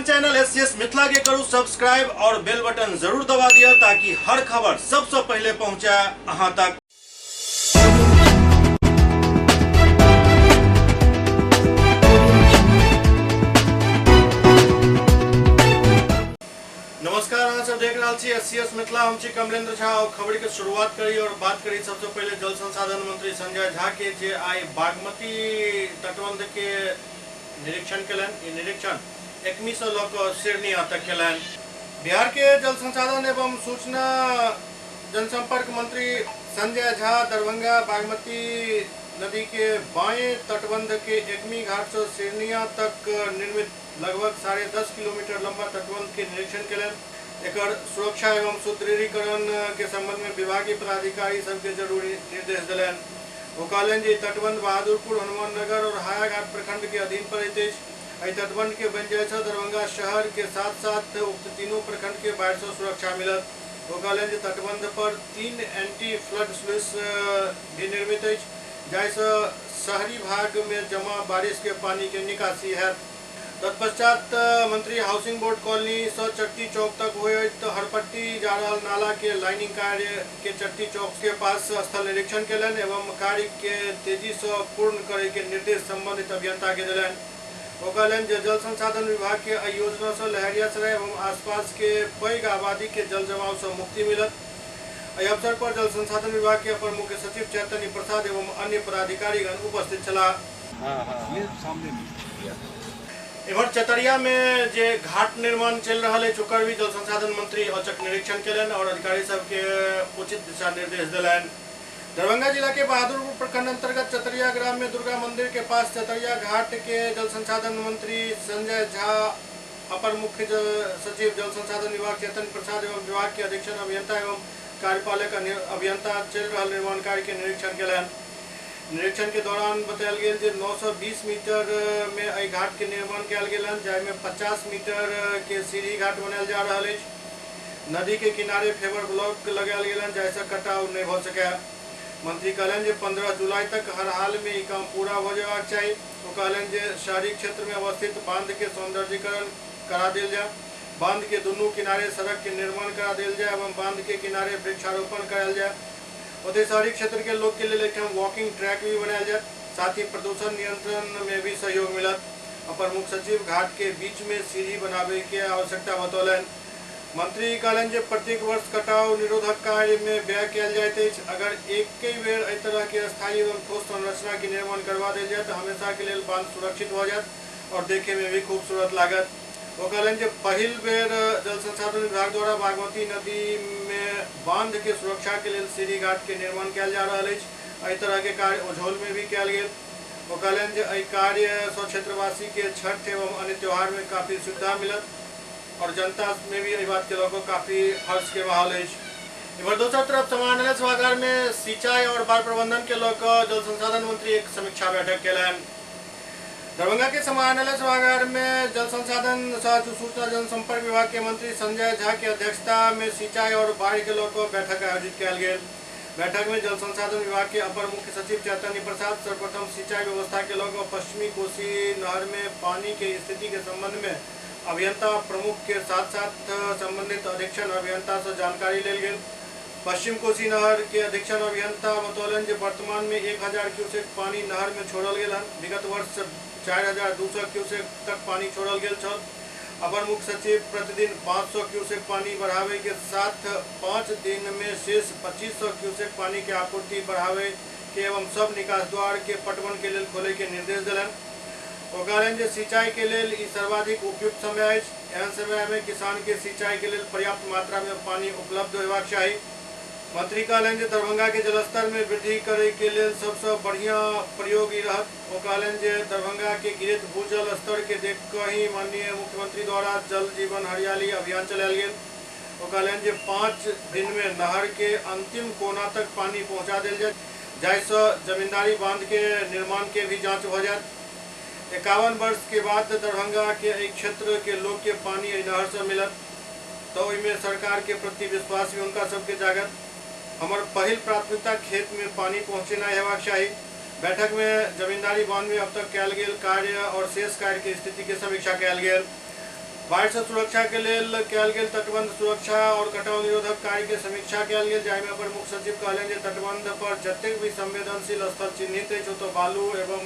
अपन channel SCS Mithila के करू subscribe और बेल बटन जरूर दबा दिया ताकि हर खबर सबसे पहले पहुंचे अहां तक। नमस्कार, अहाँ सब देख रहा छी एससीएस मिथिला। हम छी कमलेंद्र झा और खबर के शुरुआत करी और बात करी सबसे पहले जल संसाधन मंत्री संजय झा के जे आई बागमती तटबंध के निरीक्षण कलन। ई निरीक्षण एकमी से लऽ सिरनिया तक कलन। बिहार के जल संसाधन एवं सूचना जनसंपर्क मंत्री संजय झा दरभंगा बागमती नदी के बाएं तटबंध के एकमी घाट से सिरनिया तक निर्मित लगभग 10.5 किलोमीटर लंबा तटबंध के निरीक्षण कलन। एकर सुरक्षा एवं सुदृढ़ीकरण के संबंध में विभागीय पदाधिकारी सबके जरूरी निर्देश दिलन। वो कहलन जे तटबंध बहादुरपुर, हनुमान नगर और हायाघाट प्रखंड के अधीन पड़ैत अछि। एहि तटबंध के बनि जाय से दरभंगा शहर के साथ साथ उक्त तीनों प्रखंड के बाढ़ से सुरक्षा मिलत। वो कहलन जे तटबंध पर 3 एंटी फ्लड स्लुइस भी निर्मित अछि, जाहिसँ शहरी भाग में जमा बारिश के पानी के निकासी है। तत्पश्चात मंत्री हाउसिंग बोर्ड कॉलोनी से चट्टी चौक तक हुए तो हरपट्टी जा रहा नाला के लाइनिंग कार्य के चट्टी चौक के पास स्थल निरीक्षण कलन एवं कार्य के तेजी से पूर्ण करे के निर्देश संबंधित अभियंता के दिलन। वो कहलन जे जल संसाधन विभाग के एहि योजना से लहरियासराय एवं आसपास के पैघ आबादी के जल जमाव से मुक्ति मिलत। एहि अवसर पर जल संसाधन विभाग के अपर मुख्य सचिव चैतन्य प्रसाद एवं अन्य पदाधिकारीगण उपस्थित छलाह। इधर चतरिया में जे घाट निर्माण चल रहा है ओकर भी जल संसाधन मंत्री औचक निरीक्षण कलन और अधिकारी सबके उचित दिशा निर्देश दिलन। दरभंगा जिला के बहादुरपुर प्रखंड अंतर्गत चतरिया ग्राम में दुर्गा मंदिर के पास चतरिया घाट के जल संसाधन मंत्री संजय झा, अपर मुख्य सचिव जल संसाधन विभाग चैतन्य प्रसाद एवं विभाग के अधीक्षण अभियंता एवं कार्यपालक अभियंता चल रहा निर्माण कार्य के निरीक्षण कलन। निरीक्षण के दौरान बतायल गेल जे 920 मीटर में एहि घाट के निर्माण कयल गेलन, जाहिमे 50 मीटर के सीढ़ी घाट बनायल जा रहल अछि। नदी के किनारे फेवर ब्लॉक लगायल गेलन, जाहिसँ कटाव नहीं भ सकै। मंत्री कहलन जे 15 जुलाई तक हर हाल में ई काम पूरा हो जेबाक चाही। वो कहलन जे शहरी क्षेत्र में अवस्थित बांध के सौंदर्यीकरण करा देल जाय, बांध के दुनू किनारे सड़क के निर्माण करा देल जाय एवं बांध के किनारे वृक्षारोपण करायल जाय। ओतहि शहरी क्षेत्र के लोग के लिए एक वॉकिंग ट्रैक भी बनाया जाए, साथ ही प्रदूषण नियंत्रण में भी सहयोग मिलत। अपर मुख्य सचिव घाट के बीच में सीढ़ी बनावे के आवश्यकता बतौलन। मंत्री कहलन जे प्रत्येक वर्ष कटाव निरोधक कार्य में व्यय कयल जाइत अछि। अगर एक बेर एहि तरह के स्थायी एवं ठोस संरचना के निर्माण करवा देल जाए तो हमेशा के लिए बांध सुरक्षित हो जाए और देखे में भी खूबसूरत लागत। वो कहलन जे पहिल बेर जल संसाधन विभाग द्वारा बागमती नदी में बांध के सुरक्षा के लिए सीढ़ी घाट के निर्माण कयल जा रहल अछि। एहि तरह के कार्य ओझौल में भी कयल गेल। वो कहलन जे एहि कार्य सँ क्षेत्रवासी के छठ एवं अन्य त्योहार में काफी सुविधा मिलत और जनता में भी एहि बात के लऽ काफी हर्ष के माहौल अछि। इधर दोसर तरफ समाहरणालय सभागार में सिंचाई और बाढ़ प्रबंधन के लऽ जल संसाधन मंत्री एक समीक्षा बैठक कयलनि। दरभंगा के समाहरणालय सभागार में जल संसाधन सह सूचना जनसंपर्क विभाग के मंत्री संजय झा की अध्यक्षता में सिंचाई और बाढ़ के लऽ बैठक आयोजित कयल गेल। बैठक में जल संसाधन विभाग के अपर मुख्य सचिव चैतन्य प्रसाद सर्वप्रथम सिंचाई व्यवस्था के लऽ पश्चिमी कोसी नहर में पानी के स्थिति के संबंध में अभियंता प्रमुख के साथ साथ संबंधित अधीक्षण अभियंता से जानकारी लेल गेल। पश्चिम कोसी नहर के अधीक्षण अभियंता बतौलन जे वर्तमान में 1000 क्यूसेक पानी नहर में छोड़ल गेल हन। विगत वर्ष 4200 क्यूसेक तक पानी छोड़ल गेल छल। अपर मुख्य सचिव प्रतिदिन 500 क्यूसेक पानी बढ़ावे के साथ 5 दिन में शेष 2500 क्यूसेक पानी के आपूर्ति बढ़ावे के एवं सब निकास द्वार के पटवन के लिए खोले के निर्देश दिलन। वो कहलन जे सिंचाई के लिए ई सर्वाधिक उपयुक्त समय अछि। एहन समय में किसान के सिंचाई के लिए पर्याप्त मात्रा में पानी उपलब्ध होबाक चाही। मंत्री कहलन जे दरभंगा के जलस्तर में वृद्धि करे के लिए सबसे बढ़िया प्रयोग ई रहत। वो कहलन जे दरभंगा के गिरत भूजल स्तर के देख कर ही माननीय मुख्यमंत्री द्वारा जल जीवन हरियाली अभियान चलायल गेल। वो कहलन जे 5 दिन में नहर के अंतिम कोना तक पानी पहुँचा देल जाए, जाहिसँ जमींदारी बांध के निर्माण के भी जाँच हो जाए। 51 वर्ष के बाद दरभंगा के एक क्षेत्र के लोग के पानी नहर से मिलत तो ओहिमे सरकार के प्रति विश्वास भी उनका सबके जागत। हमर पहिल प्राथमिकता खेत में पानी पहुँचेनाइ हेबाक चाही। बैठक में जमींदारी बांध में अब तक कयल गेल कार्य और शेष कार्य के स्थिति के समीक्षा कयल गेल। बाढ़ से सुरक्षा के लेल कयल गेल तटबंध सुरक्षा और कटाव निरोधक कार्य के समीक्षा कयल गेल, जाहिमे प्रमुख सचिव कहलनि जे तटबंध पर जतेक भी संवेदनशील स्थल चिन्हित अछि ओतऽ बालू एवं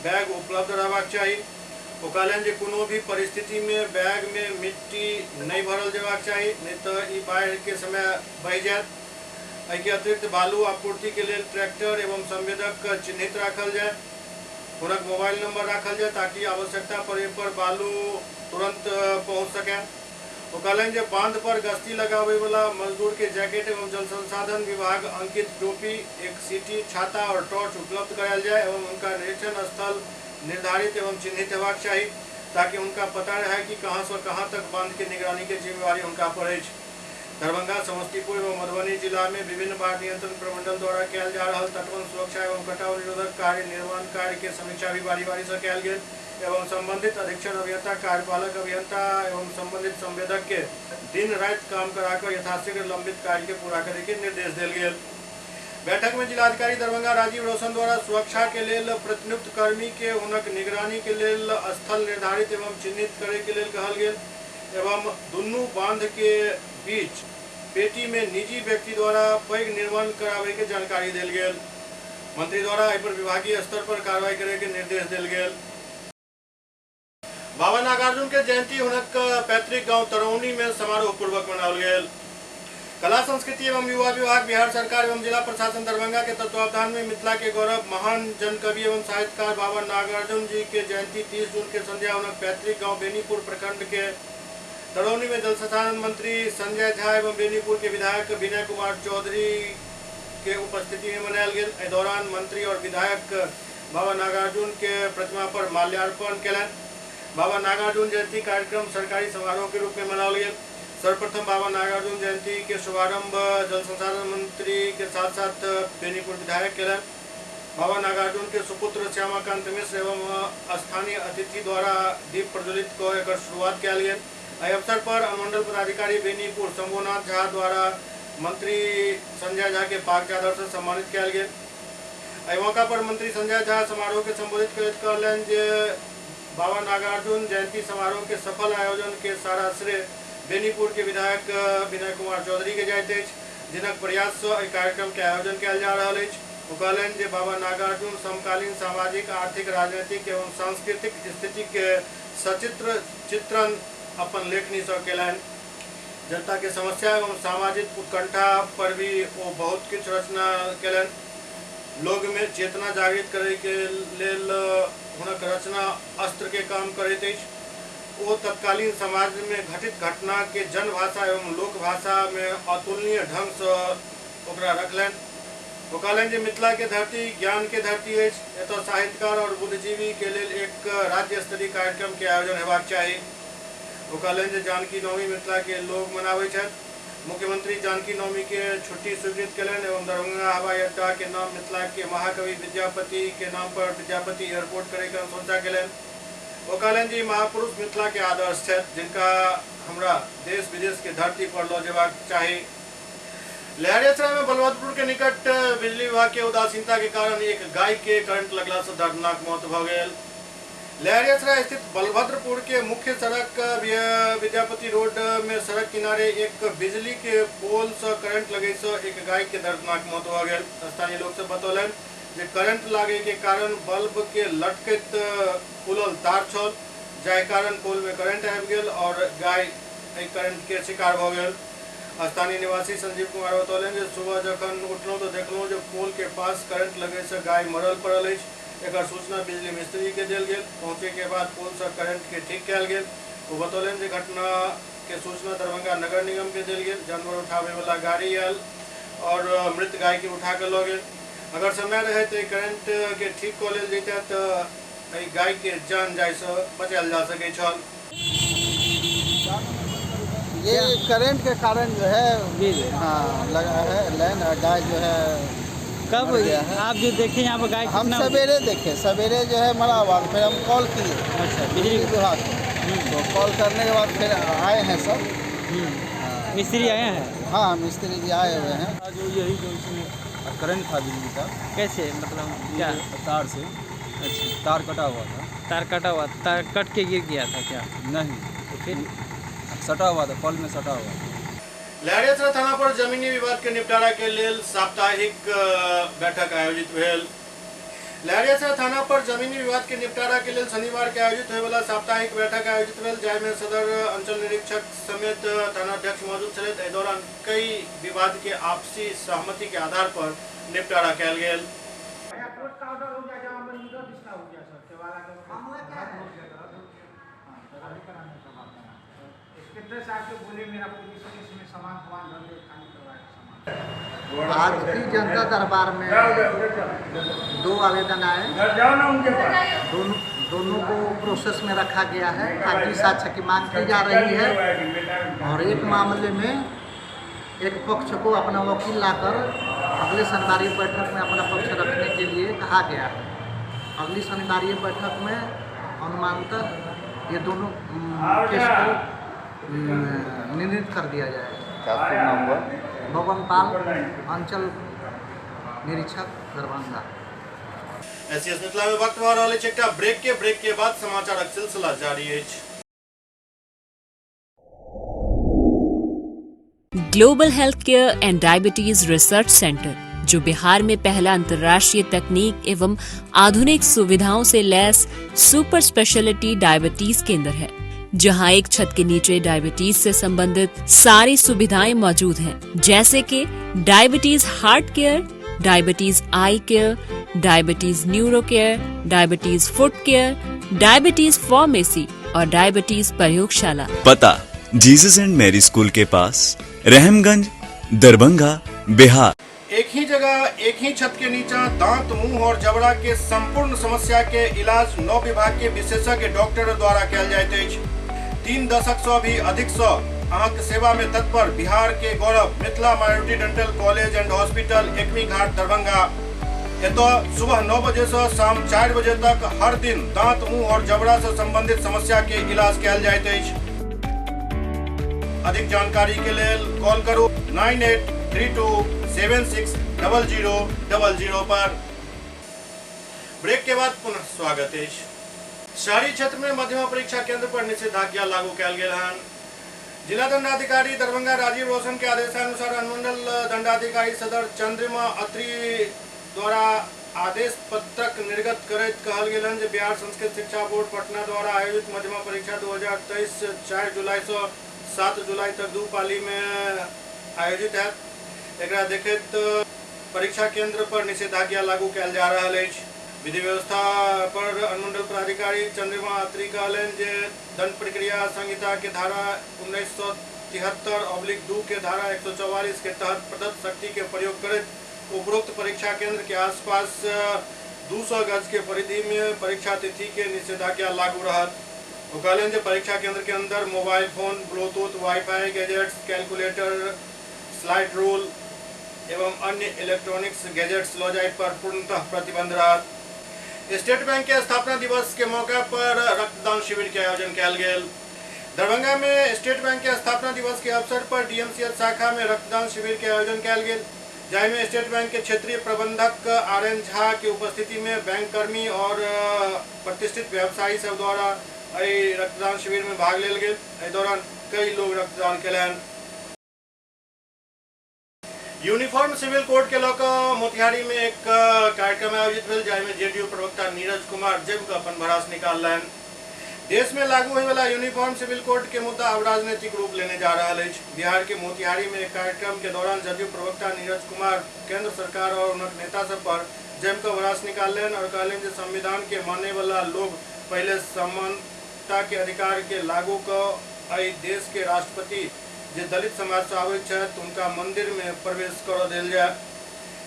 बैग उपलब्ध रहबाक चाही। ओ कहलनि जे कोनो भी परिस्थिति में बैग में मिट्टी नहीं भरल जेबाक चाही, नहीं तो ई बाढ़ के समय बहि जायत। एहि अतिरिक्त बालू आपूर्ति के लेल ट्रैक्टर एवं संवेदक चिन्हित राखल जाय, हुनक मोबाइल नंबर राखल जाए ताकि आवश्यकता पड़े पर बालू तुरंत पहुंच सके। वो कहलनि जे बांध पर गश्ती लगावे वाला मजदूर के जैकेट एवं जल संसाधन विभाग अंकित टोपी, एक सीटी, छाता और टॉर्च उपलब्ध करायल जाए एवं उनका निरीक्षण स्थल निर्धारित एवं चिन्हित हेबाक चाही ताकि उनका पता रहे कि कहां से कहां तक बांध के निगरानी के जिम्मेवारी उनका पड़े। दरभंगा, समस्तीपुर एवं मधुबनी जिला में विभिन्न बाढ़ नियंत्रण प्रमंडल द्वारा कयल जा रहल तटबंध सुरक्षा एवं कटाव निरोधक कार्य निर्माण कार्य के समीक्षा भी बारी बारी से कयल गेल एवं संबंधित अधीक्षण अभियंता, कार्यपालक अभियंता एवं संबंधित संवेदक के दिन रात काम कराकर यथाशीघ्र लंबित कार्य के पूरा करे के निर्देश दिल गेल। बैठक में जिलाधिकारी दरभंगा राजीव रोशन द्वारा सुरक्षा के लेल प्रतिनियुक्त कर्मी के हुनक निगरानी के लेल स्थल निर्धारित एवं चिन्हित करे के लेल कहल गेल एवं दुनू बांध के बीच पेटी में निजी व्यक्ति द्वारा पैघ निर्माण करावे के जानकारी दिल गेल। मंत्री द्वारा एहि पर विभागीय स्तर पर कार्रवाई करे के निर्देश दिल गेल। बाबा नागार्जुन के जयंती हुनक पैतृक गांव तरौनी में समारोह पूर्वक मनाओल गेल। कला संस्कृति एवं युवा विभाग, बिहार सरकार एवं जिला प्रशासन दरभंगा के तत्वावधान में मिथिला के गौरव महान जनकवि एवं साहित्यकार बाबा नागार्जुन जी के जयंती 30 जून के संध्या उनक पैतृक गाँव बेनीपुर प्रखंड के तरौनी में जल संसाधन मंत्री संजय झा एवं बेनीपुर के विधायक विनय कुमार चौधरी के उपस्थिति में मनायल गेल। एहि दौरान मंत्री और विधायक बाबा नागार्जुन के प्रतिमा पर माल्यार्पण कयलनि। बाबा नागार्जुन जयंती कार्यक्रम सरकारी समारोह के रूप में मनाओल गेल। सर्वप्रथम बाबा नागार्जुन जयंती के शुभारंभ जल संसाधन मंत्री के साथ साथ बेनीपुर विधायक कयलनि। बाबा नागार्जुन के सुपुत्र श्यामाकांत मिश्र एवं स्थानीय अतिथि द्वारा दीप प्रज्वलित कर एकर शुरुआत कयल गेल। एहि अवसर पर अनुमंडल पदाधिकारी बेनीपुर शंभुनाथ झा द्वारा मंत्री संजय झा के पाक चादर से सम्मानित कयल गेल। एहि मौका पर मंत्री संजय झा समारोह के संबोधित करैत कहलनि जे बाबा नागार्जुन जयंती समारोह के सफल आयोजन के सारा श्रेय बेनीपुर के विधायक विनय कुमार चौधरी के जाइत अछि, जिनक प्रयास से एहि कार्यक्रम के आयोजन कयल जा रहल अछि। ओ कहलनि जे बाबा नागार्जुन समकालीन सामाजिक, आर्थिक, राजनीतिक एवं सांस्कृतिक स्थिति के सचित्र चित्रण अपन लेखनी से कयलनि। जनता के समस्या एवं सामाजिक उत्कंठा पर भी वो बहुत किछ रचना कयलनि। लोग में चेतना जागृत करे के लेल हुनक रचना अस्त्र के काम करैत अछि। वो तत्कालीन समाज में घटित घटना के जनभाषा एवं लोक भाषा में अतुलनीय ढंग से ओकरा रखलनि। वो कहलनि जे मिथिला के धरती ज्ञान के धरती अछि, एतऽ साहित्यकार और बुद्धिजीवी के लेल एक राज्य स्तरीय कार्यक्रम के आयोजन हेबाक चाही। वो कहलनि जे जानकी नवमी मिथिला के लोग मनाबै छथि। मुख्यमंत्री जानकी नवमी के छुट्टी स्वीकृत कयलनि एवं दरभंगा हवाई अड्डा के नाम मिथिला के महाकवि विद्यापति के नाम पर विद्यापति एयरपोर्ट करे के अनुशंसा कयलनि। वो कहलनि जे महापुरुष मिथिला के आदर्श छथि, जिनका हमरा देश विदेश के धरती पर लऽ जेबाक चाही। लहरियासराय में बलभद्रपुर के निकट बिजली विभाग के उदासीनता के कारण एक गाय के करंट लगला से दर्दनाक मौत भ गेल। लहरियासराय स्थित बलभद्रपुर के मुख्य सड़क विद्यापति रोड में सड़क किनारे एक बिजली के पोल से करंट लगे से एक गाय के दर्दनाक मौत भ गेल। स्थानीय लोग से बतौलन जे करंट लागे के कारण बल्ब के लटकैत खुलल तार छल, जाहि कारण पोल में करंट आबि गेल और गाय एहि करंट के शिकार भ गेल। स्थानीय निवासी संजीव कुमार बतौलन जे सुबह जखन उठलहुँ तो देखलहुँ जे पोल के पास करंट लगे से गाय मरल पड़ल अछि। एकर सूचना बिजली मिस्त्री के देल गेल। पहुंचे के बाद पोल से करंट के ठीक कयल गेल। वो बतौलन जे घटना के सूचना दरभंगा नगर निगम के देल गेल। जानवर उठावे वाला गाड़ी आयल और मृत गाय के उठा के लऽ गेल। अगर समय रहे तो करंट के ठीक कऽ लेल जैते तो गाय के जान जाय से बचायल जा सकै छल। ये करंट के कारण जो है हाँ लगा है लाइन, गाय जो है कब आप जो देखे यहाँ पर गाय? हम सवेरे देखे, सवेरे जो है मरा हुआ, फिर हम कॉल किए अच्छा बिजली विभाग को, तो कॉल करने के बाद फिर आए हैं सब। मिस्त्री आए हैं? हाँ मिस्त्री जी आए हुए हैं। जो यही जो इसमें करंट था बिजली का। कैसे मतलब क्या? तार से। अच्छा तार कटा हुआ था। तार कटा हुआ, तार कट के गिर गया था क्या? नहीं, तो फिर सटा हुआ था, पल में सटा हुआ था। लहरियासराय थाना पर जमीनी विवाद के निपटारा के लेल साप्ताहिक बैठक आयोजित भेल। लहरियासराय थाना पर जमीनी विवाद के निपटारा के लेल शनिवार के आयोजित होय वाला साप्ताहिक बैठक आयोजित भेल, जाहिमे सदर अंचल निरीक्षक समेत थानाध्यक्ष मौजूद छलथि। एहि दौरान कई विवाद के आपसी सहमति के आधार पर निपटारा कयल गेल। आज की जनता दरबार में 2 आवेदन आए, दोनों को प्रोसेस में रखा गया है। खाकी साक्ष्य की मांग की जा रही है और एक मामले में एक पक्ष को अपना वकील लाकर अगले शनिवारी बैठक में अपना पक्ष रखने के लिए कहा गया है। अगली शनिवारी बैठक में अनुमानतः ये दोनों केस को निर्णित कर दिया जाएगा। भवन पाल, अंचल निरीक्षक, दरभंगा। एसएस मिथिला में वक्त भऽ रहल अछि एकटा ब्रेक के बाद समाचारक सिलसिला जारी अछि। Global health care and diabetes research centre, जो बिहार में पहला अंतर्राष्ट्रीय तकनीक एवं आधुनिक सुविधाओं से लैस सुपर स्पेशलिटी डायबिटीज केंद्र है, जहां एक छत के नीचे डायबिटीज से संबंधित सारी सुविधाएं मौजूद हैं, जैसे कि diabetes heart care, diabetes eye care, diabetes neuro care, diabetes foot care, diabetes pharmacy और डायबिटीज प्रयोगशाला। पता जीसस एंड मैरी स्कूल के पास, रहमगंज, दरभंगा, बिहार। एक ही जगह एक ही छत के नीचे दांत, मुंह और जबड़ा के संपूर्ण समस्या के इलाज 9 विभाग के विशेषज्ञ डॉक्टर द्वारा कयल जाइत अछि। 3 दशक से भी अधिक से अहाँक सेवा में तत्पर बिहार के गौरव Mithila minority dental college and hospital, Ekmi Ghat, Darbhanga. एतऽ सुबह 9 बजे से शाम 4 बजे तक हर दिन दांत, मुंह और जबड़ा से संबंधित समस्या के इलाज कयल जाइत अछि। अधिक जानकारी के लेल कॉल करू 9832 760000 पर। ब्रेक के बाद पुनः स्वागत है। शहरी क्षेत्र में मध्यमा परीक्षा केंद्र पर निषेधाज्ञा लागू कयल गेल हन। जिला दंडाधिकारी दरभंगा राजीव रोशन के आदेशानुसार अनुमंडल दंडाधिकारी सदर चंद्रमा अत्री द्वारा आदेश पत्रक निर्गत करैत कहल गेल हन जे बिहार संस्कृत शिक्षा बोर्ड पटना द्वारा आयोजित मध्यमा परीक्षा 2023 4 जुलाई से 7 जुलाई तक 2 पाली में आयोजित है। एकरा देखैत परीक्षा केंद्र पर निषेधाज्ञा लागू कयल जा रहल अछि। विधि व्यवस्था पर अनुमंडल पदाधिकारी चंद्रमा अत्री कहलनि जे दंड प्रक्रिया संहिता के धारा 1973/2 के धारा 144 के तहत प्रदत्त शक्ति के प्रयोग करैत उपरोक्त परीक्षा केंद्र के आसपास 200 गज के परिधि में परीक्षा तिथि के निषेधाज्ञा लागू रहत। वो कहलनि जे परीक्षा केंद्र के अंदर mobile phone, Bluetooth, wifi gadgets, calculator, slide rule एवं अन्य इलेक्ट्रॉनिक्स गैजेट्स लो जाए पर पूर्णतः प्रतिबंध रहत। स्टेट बैंक के स्थापना दिवस के मौके पर रक्तदान शिविर के आयोजन कयल गेल। दरभंगा में स्टेट बैंक के स्थापना दिवस के अवसर पर डीएमसीएच शाखा में रक्तदान शिविर के आयोजन कयल गेल, जाहिमे स्टेट बैंक के क्षेत्रीय प्रबंधक RN झा के उपस्थिति में बैंक कर्मी और प्रतिष्ठित व्यवसायी सब द्वारा रक्तदान शिविर में भाग लेल गेल। एहि दौरान कई लोग रक्तदान कयलनि। यूनिफॉर्म सिविल कोड के लऽ कऽ मोतिहारी में एक कार्यक्रम आयोजित भेल, जाहिमे जेडीयू प्रवक्ता नीरज कुमार जब कऽ अपन भड़ास निकाललनि। देश में लागू होने वाला यूनिफॉर्म सिविल कोड के मुद्दा अब राजनीतिक रूप लेने जा रहा है। बिहार के मोतिहारी में एक कार्यक्रम के दौरान जदयू प्रवक्ता नीरज कुमार केंद्र सरकार और उनके नेता सब पर जमकर भड़ास निकालनि और कहलनि जे संविधान के मानने वाला लोग पहले समानता के अधिकार के लागू कऽ देश के राष्ट्रपति जे दलित समाज से आवे छथि उनका मंदिर में प्रवेश कर दिल जाए।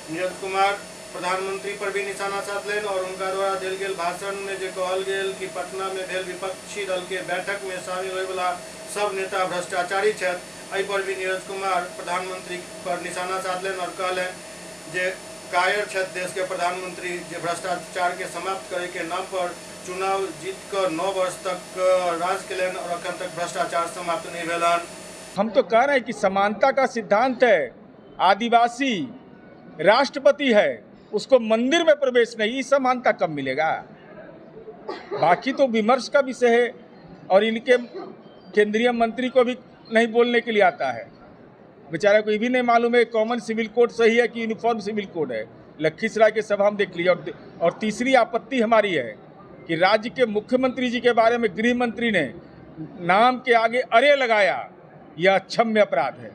नीरज कुमार प्रधानमंत्री पर भी निशाना साधलनि और उनका द्वारा दिल गेल भाषण में जे कहल गेल कि पटना में भेल विपक्षी दल के बैठक में शामिल होय वाला सब नेता भ्रष्टाचारी छथि। एहि पर भी नीरज कुमार प्रधानमंत्री पर निशाना साधलनि और कहलनि जे कायर छथि देश के प्रधानमंत्री जे भ्रष्टाचार के समाप्त करे के नाम पर चुनाव जीत कर 9 वर्ष तक राज केलनि और अखन तक भ्रष्टाचार समाप्त नहीं भेलन। हम तो कह रहे हैं कि समानता का सिद्धांत है, आदिवासी राष्ट्रपति है, उसको मंदिर में प्रवेश नहीं, समानता कब मिलेगा? बाकी तो विमर्श का विषय है और इनके केंद्रीय मंत्री को भी नहीं बोलने के लिए आता है, बेचारे को ये भी नहीं मालूम है कॉमन सिविल कोड सही है कि यूनिफॉर्म सिविल कोड है। लखीसराय के सभा हम देख लिया। और तीसरी आपत्ति हमारी है कि राज्य के मुख्यमंत्री जी के बारे में गृह मंत्री ने नाम के आगे अरे लगाया, यह अक्षम्य अपराध है।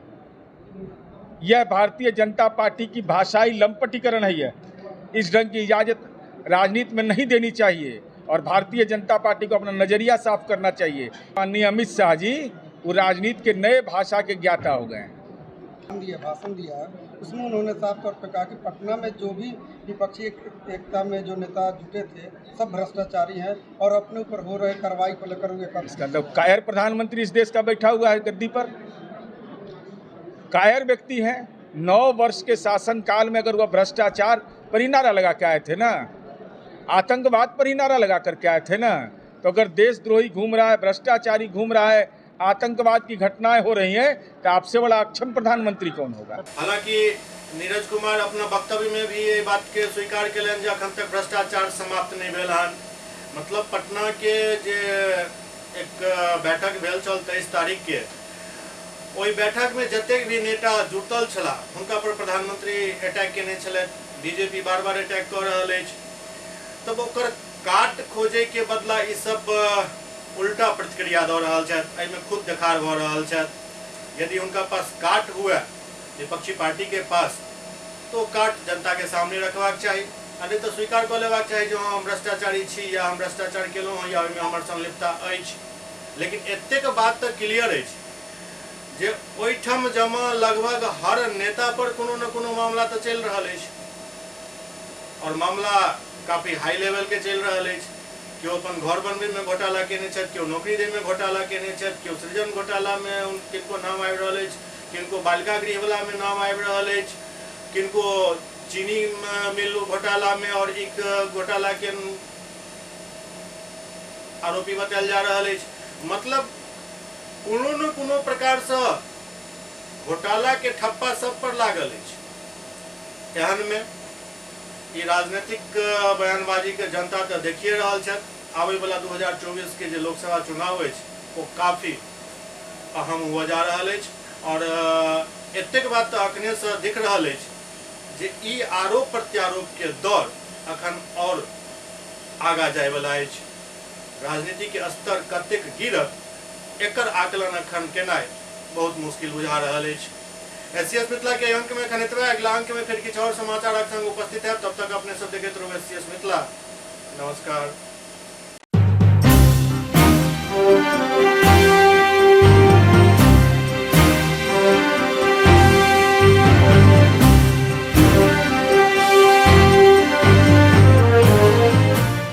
यह भारतीय जनता पार्टी की भाषाई लंपटीकरण है। इस ढंग की इजाज़त राजनीति में नहीं देनी चाहिए और भारतीय जनता पार्टी को अपना नज़रिया साफ करना चाहिए। माननीय अमित शाह जी वो राजनीति के नए भाषा के ज्ञाता हो गए हैं। भाषण दिया उसमें उन्होंने साफ तौर पर कहा कि पटना में जो भी विपक्षी एकता में जो नेता जुटे थे सब भ्रष्टाचारी हैं और अपने ऊपर हो रहे कार्रवाई को लेकर इसका तो कायर प्रधानमंत्री इस देश का बैठा हुआ है गद्दी पर। कायर व्यक्ति हैं। 9 वर्ष के शासन काल में अगर वह भ्रष्टाचार पर ही नारा लगा के आए थे ना, आतंकवाद पर ही नारा लगा करके आए थे ना, तो अगर देशद्रोही घूम रहा है, भ्रष्टाचारी घूम रहा है, आतंकवाद की घटनाएं हो रही हैं, तो आपसे बड़ा अक्षम प्रधानमंत्री कौन होगा। हालांकि नीरज कुमार अपना वक्तव्य में भी ये बात के स्वीकार कलन जे अखन तक भ्रष्टाचार समाप्त नहीं भेल हन। मतलब पटना के जे एक बैठक भेल छल 23 तारीख के, ओई बैठक में जतेक भी नेता जुटल छला हुनका पर प्रधानमंत्री अटैक केने छले। बीजेपी बार बार अटैक कर रहल अछि, तब ओकर काट खोजे के बदला ई सब उल्टा प्रतिक्रिया दऽ रहल छथि। एहिमे खुद देखार भऽ रहल छथि। यदि उनका पास काट हुआ विपक्षी पार्टी के पास, तो काट जनता के सामने रखबाक चाही, नहीं तो स्वीकार कर लेबाक चाही जो हम भ्रष्टाचारी छी या हम भ्रष्टाचार केलहुँ हँ या ओहिमे हमर संलिप्तता अछि। लेकिन एतेक बात तऽ क्लियर अछि जे ओहिठाम जमा लगभग हर नेता पर कोनो न कोनो मामला तऽ चलि रहल अछि और मामला काफी हाई लेवल के चलि रहल अछि। केओ अपन घर बनबे में घोटाला केने छथि, केओ नौकरी दे में घोटाला केने छथि, केओ सृजन घोटाला में किनको नाम आबि रहल अछि, किनको बालिका गृह वाला में नाम आबि रहल अछि, किनको चीनी मिल घोटाला में और एक घोटाला के आरोपी बतायल जा रहल अछि। मतलब कोनो न कोनो प्रकार से घोटाला के ठप्पा सब पर लागल अछि। एहन में ई राजनीतिक बयानबाजी के जनता तो देखिए रहल छथि। आवे वाला 2024 के जो लोकसभा चुनाव अछि वो काफी अहम हुआ जा रहल अछि और एतेक बात तो अखने से दिख रहल अछि जे ई आरोप प्रत्यारोप के दौर अखन और आगा जाय वाला अछि। राजनीति के स्तर कतेक गिरत एकर आकलन अखन केनाय बहुत मुश्किल बुझा रहल अछि। एससीएस मिथिला के अंक में एखन एतबे। अगला अंक में फिर किछु और समाचार संग उपस्थित है। तब तक अपने सब देखते रहो एससीएस मिथिला। नमस्कार।